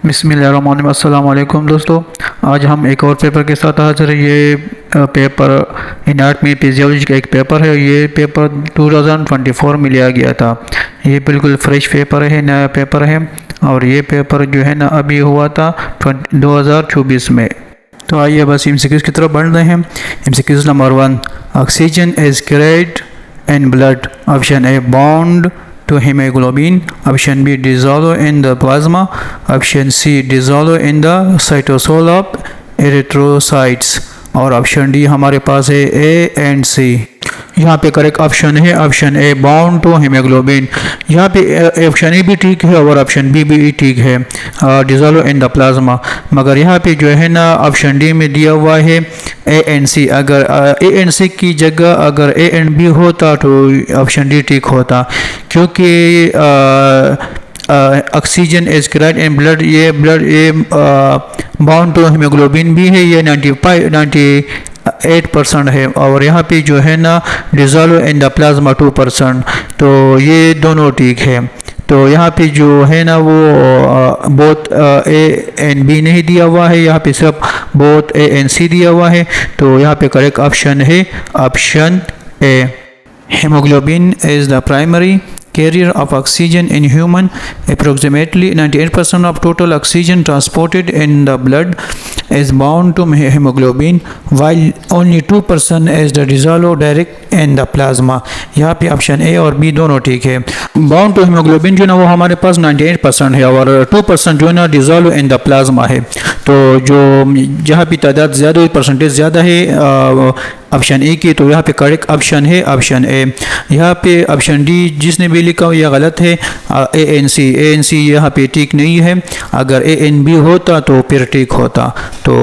बिस्मिल्लाहिर्रहमानिर्रहीम। अस्सलाम वालेकुम दोस्तों, आज हम एक और पेपर के साथ हाजिर हैं। ये पेपर एनाटॉमी फिजियोलॉजी का एक पेपर है। ये पेपर 2024 में लिया गया था। ये बिल्कुल फ्रेश पेपर है, नया पेपर है। और ये पेपर जो है ना अभी हुआ था 2024 में। तो आइए बस एमसीक्यूज़ की तरफ बढ़ रहे हैं। MCQs number 1, oxygen is carried in blood. Option a bond to hemoglobin, option B dissolve in the plasma, option C dissolve in the cytosol of erythrocytes और ऑप्शन डी हमारे पास है ए एंड सी। यहाँ पे correct option है option A bound to haemoglobin. यहाँ पे option A भी ठीक है और ऑप्शन बी भी ठीक है, डिजोल्व इन द प्लाज्मा। मगर यहाँ पे जो है ना ऑप्शन डी में दिया हुआ है ए एंड सी। अगर ए एंड सी की जगह अगर ए एंड बी होता तो ऑप्शन डी ठीक होता, क्योंकि oxygen is carried in blood, ये बाउंड टू हीमोग्लोबिन भी है, ये 98% है। और यहाँ पे जो है ना डिजोल्व इन द प्लाज्मा 2%, तो ये दोनों ठीक है। तो यहाँ पे जो है ना वो बोथ ए एंड बी नहीं दिया हुआ है, यहाँ पे सिर्फ बोथ ए एंड सी दिया हुआ है। तो यहाँ पे करेक्ट ऑप्शन है option A. Haemoglobin is the primary carrier of oxygen in human. Approximately 98% of total oxygen transported in the blood is bound to hemoglobin, while only 2% is the dissolved direct in the plasma. यहाँ पे option A और B दोनों ठीक है। Bound to haemoglobin जो ना वो हमारे पास 98% है और 2% जो है ना डिजोल्व इन द प्लाज्मा है। तो जो जहाँ भी तादाद ज़्यादा, परसेंटेज ज़्यादा है ऑप्शन ए की, तो यहाँ पे करेक्ट ऑप्शन है ऑप्शन ए। यहाँ पे ऑप्शन डी जिसने भी लिखा हो यह गलत है। ए एन सी यहाँ पे ठीक नहीं है। अगर ए एन बी होता तो फिर ठीक होता। तो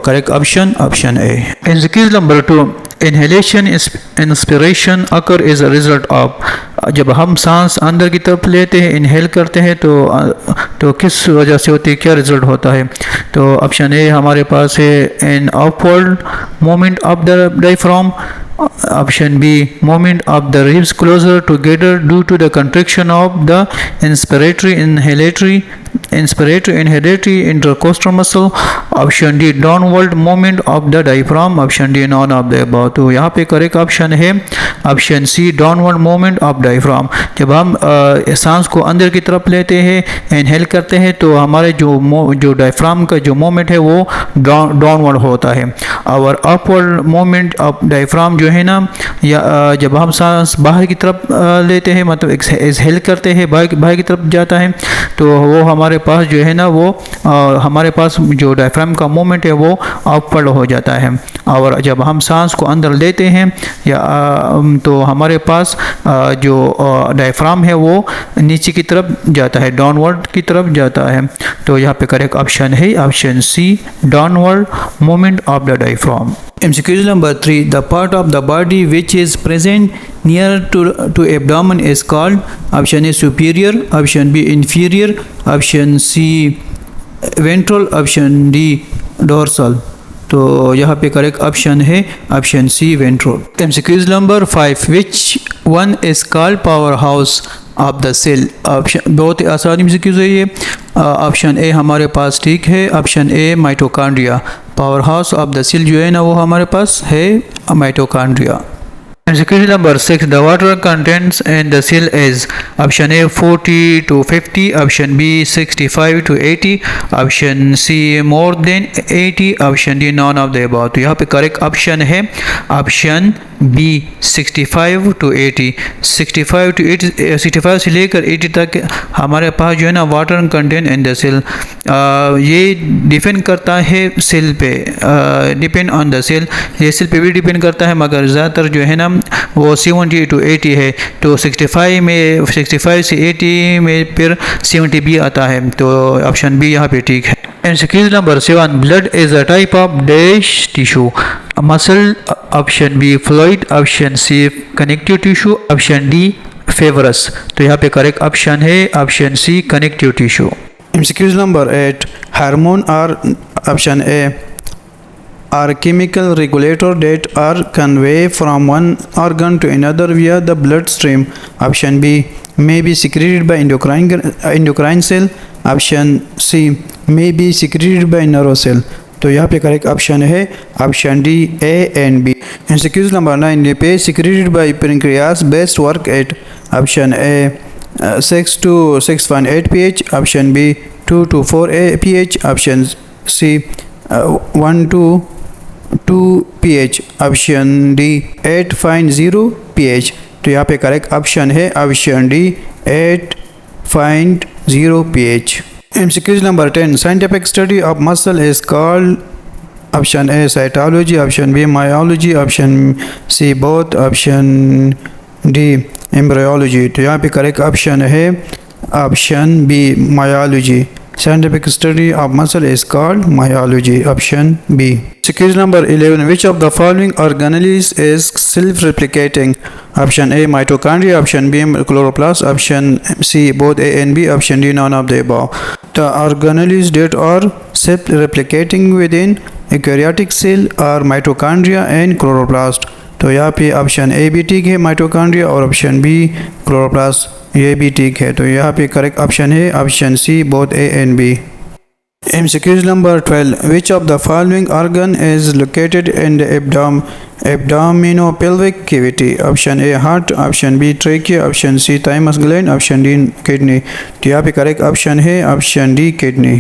correct option option A. Executive number 2, inhalation inspiration occur is a result of. जब हम सांस अंदर की तरफ लेते हैं, इनहेल करते हैं, तो किस वजह से होती है, क्या रिजल्ट होता है? तो ऑप्शन ए हमारे पास है an upward movement of the diaphragm, option B movement of the ribs closer together due to the contraction of the inspiratory intercostal muscle, option D downward movement of the diaphragm, option D none of the above। तो यहाँ पे correct option है option C downward movement of diaphragm. जब हम सांस को अंदर की तरफ लेते हैं, इनहेल करते हैं, तो हमारे जो डायफ्राम का जो मूवमेंट है वो डाउनवर्ड होता है। और अपवर्ड मूवमेंट ऑफ डायफ्राम जो है ना, या जब हम सांस बाहर की तरफ लेते हैं, मतलब एक्सहेल करते हैं, बाहर की तरफ जाता है, तो वो हमारे पास जो है ना वो हमारे पास जो डायफ्राम का मूवमेंट है वो अपवर्ड हो जाता है। और जब हम सांस को अंदर लेते हैं या तो हमारे पास जो डायफ्राम है वो नीचे की तरफ जाता है, डाउनवर्ड की तरफ जाता है। तो यहाँ पे करेक्ट ऑप्शन है option C downward movement of the diaphragm. MCQ number 3, the part of the body which is present near to abdomen is called, option A superior, option B inferior, option C ventral, option D dorsal। तो यहाँ पे correct option है option C ventral. MCQ number 5, which one is called power house of the cell. Option बहुत ही आसान MCQ है ये। Option A हमारे पास ठीक है, option A mitochondria. Power house of the cell जो है ना वो हमारे पास है mitochondria. MCQ number 6, the water contents in the cell is, option A 40 to 50, option B 65 to 80, option C more than 80, option D none of the above। तो यहाँ पे करेक्ट ऑप्शन है ऑप्शन बी 65 to 80। 65 से लेकर 80 तक हमारे पास जो है ना water content in the cell. ये डिपेंड करता है सेल पे, डिपेंड ऑन द सेल, ये सेल पे भी डिपेंड करता है, मगर ज़्यादातर जो है ना वो 70 to 80 है। तो 65 से 80 में फिर 70 भी आता है। तो ऑप्शन बी यहाँ पे ठीक है। MCQ number 7, blood is a type of dash tissue. Muscle, option B fluid, option C connective tissue, option D fibrous. तो यहाँ पे करेक्ट ऑप्शन है option C connective tissue. MCQ number 8, hormone are, option A are chemical regulator that are conveyed from one organ to another via the bloodstream. Option B may be secreted by endocrine cell. Option C may be secreted by nervous cell। तो यहाँ पे correct option है option D A and B. MCQs number 9, lipase secreted by pancreas best work at option A 6 to 6.8 pH, option B 2 to 4 pH, option C 1 to 2 pH, option D 8.0 pH। तो यहाँ पे correct option है option D 8.0 pH। MCQs number 10, scientific study of muscle is called option A cytology, option B myology, option C both, option D embryology। तो यहाँ पे correct option है option B myology। Scientific study of muscle is called myology, option B। MCQs number 11, which of the following organelles is self-replicating? Option A mitochondria, option B chloroplast, option C both A and B, option D none of the above। The organelles that are self-replicating within eukaryotic cell are mitochondria and chloroplast। तो यहाँ पे option A भी ठीक है mitochondria और option B chloroplast ये भी ठीक है। तो यहाँ पे करेक्ट ऑप्शन है option C both A and B. MCQs number 12, which of the following organ is located in the abdominopelvic cavity? Option A heart, option B trachea, option C thymus gland, option D kidney। तो यहाँ पे correct option है option D kidney.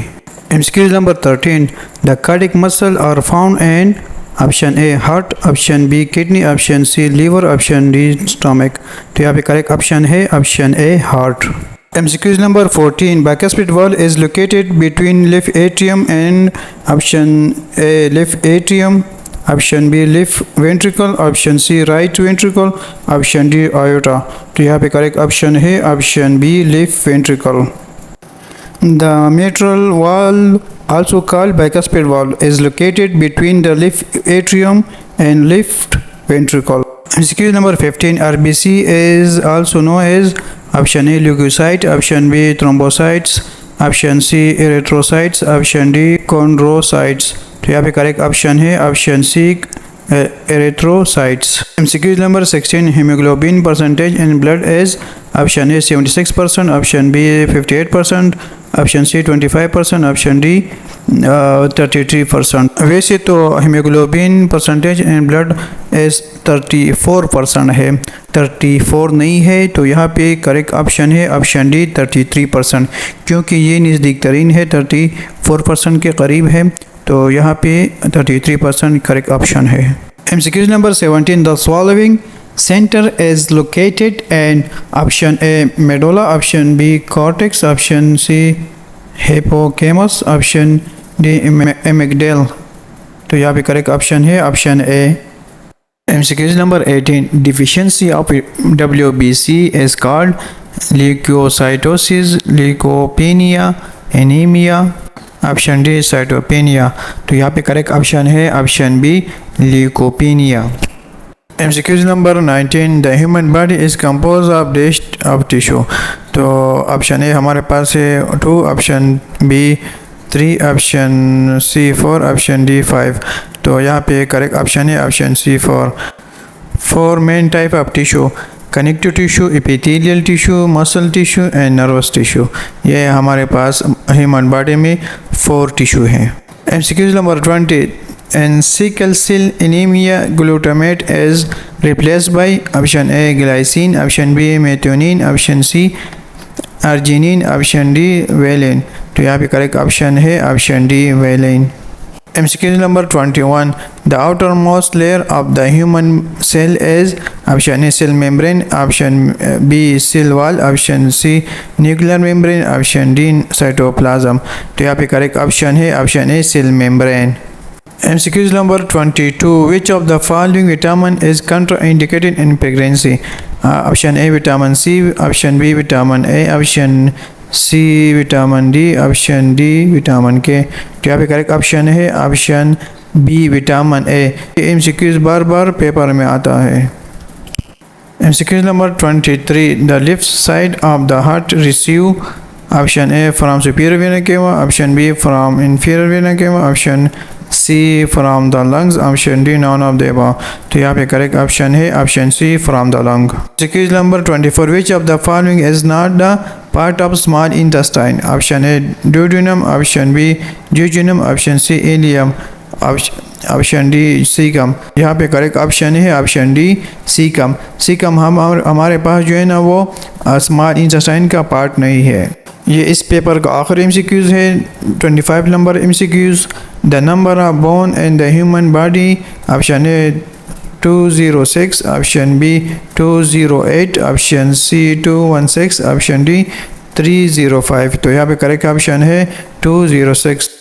MCQs number 13, the cardiac muscle are found in option A heart, option B kidney, option C liver, option D stomach. तो यहाँ पे correct option है option A heart. MCQs number 14, bicuspid valve is located between left atrium and option A left atrium, option B left ventricle, option C right ventricle, option D aorta। तो यहाँ पे correct option है option be left ventricle. The mitral valve, also called bicuspid valve, is located between the left atrium and left ventricle। MCQ number 15, RBC is also known as option A leukocyte, option B thrombocytes, option C erythrocytes, option D chondrocytes। तो यहाँ पे correct option है option C erythrocytes। MCQ number 16, hemoglobin percentage in blood is option A 76%, option B 58%, option C 25%, option D 33%। वैसे तो haemoglobin percentage in blood इस 34% है, 34 नहीं है। तो यहाँ पे करेक्ट ऑप्शन है ऑप्शन डी 33%, क्योंकि ये नज़दीक तरीन है 34% के करीब है। तो यहाँ पे 33% करेक्ट ऑप्शन है। MCQ number 17, the swallowing center is located in option A medulla, option B cortex, option C hippocampus, option D amygdala। तो यहाँ पे करेक्ट ऑप्शन है option A. MCQ number 18, deficiency of WBC is called leukocytosis, leukopenia, anemia, option D cytopenia. तो यहाँ पे correct option है option B leukopenia. MCQ number 19, the human body is compose of dash of tissue. तो option A हमारे पास है 2, option B 3, option C 4, option D 5। तो यहाँ पे करेक्ट ऑप्शन है option C 4। 4 main type of tissue, connective tissue, epithelial tissue, muscle tissue and nervous tissue. ये हमारे पास ह्यूमन बॉडी में 4 टिश्यू हैं। MCQ number 20, in sickle cell anemia glutamate is replaced by option A glycine, option B methionine, option C arginine, option D valine। तो यहाँ पे correct option है option D valine। MCQ number 21, the outermost layer of the human cell is option A cell membrane, option B cell wall, option C nuclear membrane, option D cytoplasm। तो यहाँ पे correct option है option A cell membrane। MCQ number 22, which of the following vitamin is contraindicated in pregnancy? Option A vitamin C, option B vitamin A, option C vitamin D, option D vitamin K। तो यहाँ पे correct option है option B vitamin A. MCQ बार बार paper में आता है। MCQ number 23, the left side of the heart receive option A from superior vena cava, option B from inferior vena cava, option C from the lungs, option D none of the above। तो यहाँ पे correct option है option C from the lung। MCQ number 24, which of the following is not the part of small intestine. Option A duodenum, option B jejunum, option C ileum, option D caecum. यहाँ पे correct option है option D caecum. Caecum हमारे पास जो है ना वो small intestine का पार्ट नहीं है। ये इस पेपर का आखिरी एमसीक्यूज़ है, 25 number MCQs. The number of bone in the human body. Option A 206, option B 208, option C 216, option D 305। तो यहाँ पे करेक्ट ऑप्शन है 206।